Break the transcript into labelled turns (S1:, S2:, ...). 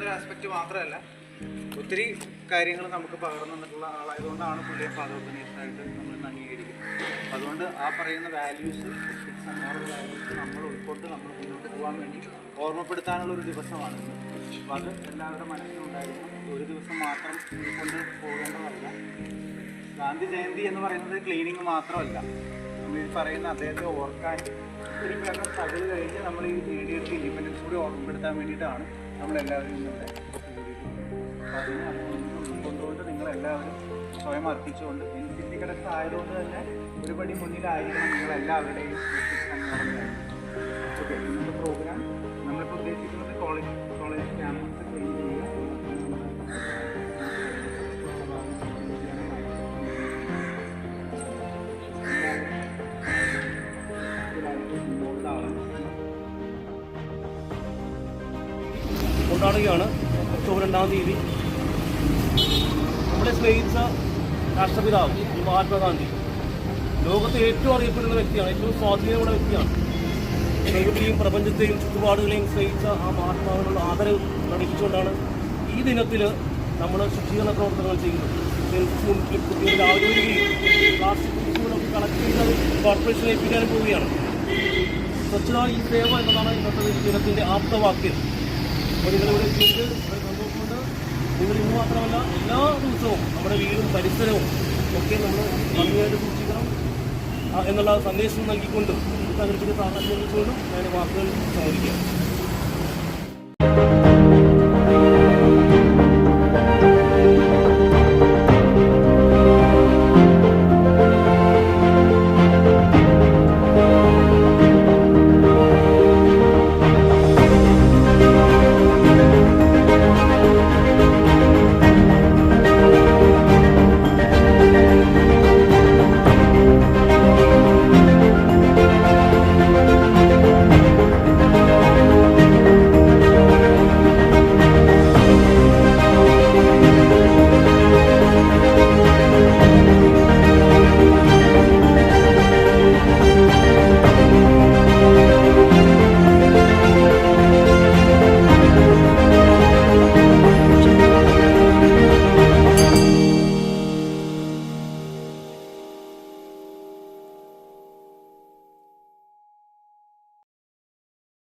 S1: ഒരു ആസ്പെക്റ്റ് മാത്രമല്ല, ഒത്തിരി കാര്യങ്ങൾ നമുക്ക് പകർന്നു തന്നിട്ടുള്ള ആളായതുകൊണ്ടാണ് പുള്ളിയെ ഫാദർ ഓഫ് ദ നേഷനായിട്ട് നമ്മൾ അംഗീകരിക്കുന്നത്. അതുകൊണ്ട് ആ പറയുന്ന വാല്യൂസ്, വാല്യൂസ് നമ്മൾ ഉൾക്കൊണ്ട് നമ്മൾ മുന്നോട്ട് പോകാൻ വേണ്ടി ഓർമ്മപ്പെടുത്താനുള്ളൊരു ദിവസമാണ്. അപ്പോൾ അത് എല്ലാവരുടെ മനസ്സിലുണ്ടായിരുന്നു. ഒരു ദിവസം മാത്രം ഉൾക്കൊണ്ട് പോകേണ്ടതല്ല. ഗാന്ധി ജയന്തി എന്ന് പറയുന്നത് ക്ലീനിങ് മാത്രമല്ല, നമ്മൾ ഈ പറയുന്ന അദ്ദേഹത്തെ ഓർക്കാൻ ഒത്തിരി പേരുടെ പകൽ കഴിഞ്ഞ് നമ്മൾ ഈ നേടിയെടുത്ത ഇൻഡിപെൻഡൻസ് കൂടി ഓർമ്മപ്പെടുത്താൻ വേണ്ടിയിട്ടാണ് നമ്മളെല്ലാവരും ഇന്നത്തെ കൂടിയിട്ടുള്ളത്. അപ്പോൾ അതിന് കൊണ്ടുകൊണ്ട് നിങ്ങളെല്ലാവരും സ്വയം അർപ്പിച്ചുകൊണ്ട് ഇൻഡിപെൻഡൻസ് ആയതുകൊണ്ട് തന്നെ ഒരുപടി മുന്നിലായിരിക്കണം നിങ്ങളെല്ലാവരുടെയും. ഓക്കെ, ഇന്നത്തെ പ്രോഗ്രാം നമ്മളിപ്പോൾ ഉദ്ദേശിക്കുന്നത് കോളേജ് ക്യാമ്പസ് ക്ലീൻ ചെയ്യുക.
S2: കൊണ്ടാടുകയാണ് ഒക്ടോബർ 2-ാം തീയതി. നമ്മളെ സ്നേഹിച്ച രാഷ്ട്രപിതാവ് മഹാത്മാഗാന്ധി ലോകത്തെ ഏറ്റവും അറിയപ്പെടുന്ന വ്യക്തിയാണ്, ഏറ്റവും സ്വാധീനമുള്ള വ്യക്തിയാണ്. പ്രകൃതിയും പ്രപഞ്ചത്തെയും ചുറ്റുപാടുകളെയും സ്നേഹിച്ച ആ മഹാത്മാവിനുള്ള ആദരവ് പ്രകടിപ്പിച്ചുകൊണ്ടാണ് ഈ ദിനത്തിൽ നമ്മൾ ശുചീകരണ പ്രവർത്തനങ്ങൾ ചെയ്യുന്നത്. കുട്ടികൾ രാവിലെ വരികയും പ്ലാസ്റ്റിക് കുപ്പികളൊക്കെ കളക്ട് ചെയ്ത് കോർപ്പറേഷനെ ഏൽപ്പിക്കാനും പോവുകയാണ്. സ്വച്ഛത ഈ സേവ എന്നതാണ് ഇന്നത്തെ ദിനത്തിൻ്റെ ആപ്തവാക്യം. അപ്പോൾ നിങ്ങളിവിടെ ചെയ്ത് സന്തോഷമുണ്ട്. നിങ്ങൾ ഇന്ന് മാത്രമല്ല എല്ലാ ദിവസവും നമ്മുടെ വീടും പരിസരവും ഒക്കെ നമ്മൾ ഭംഗിയായിട്ട് സൂക്ഷിക്കണം എന്നുള്ള സന്ദേശം നൽകിക്കൊണ്ടും സംഘടനയുടെ പ്രാധാന്യം നൽകിക്കൊണ്ടും ഞാൻ വാക്കുകൾ സമ്മതിക്കാം.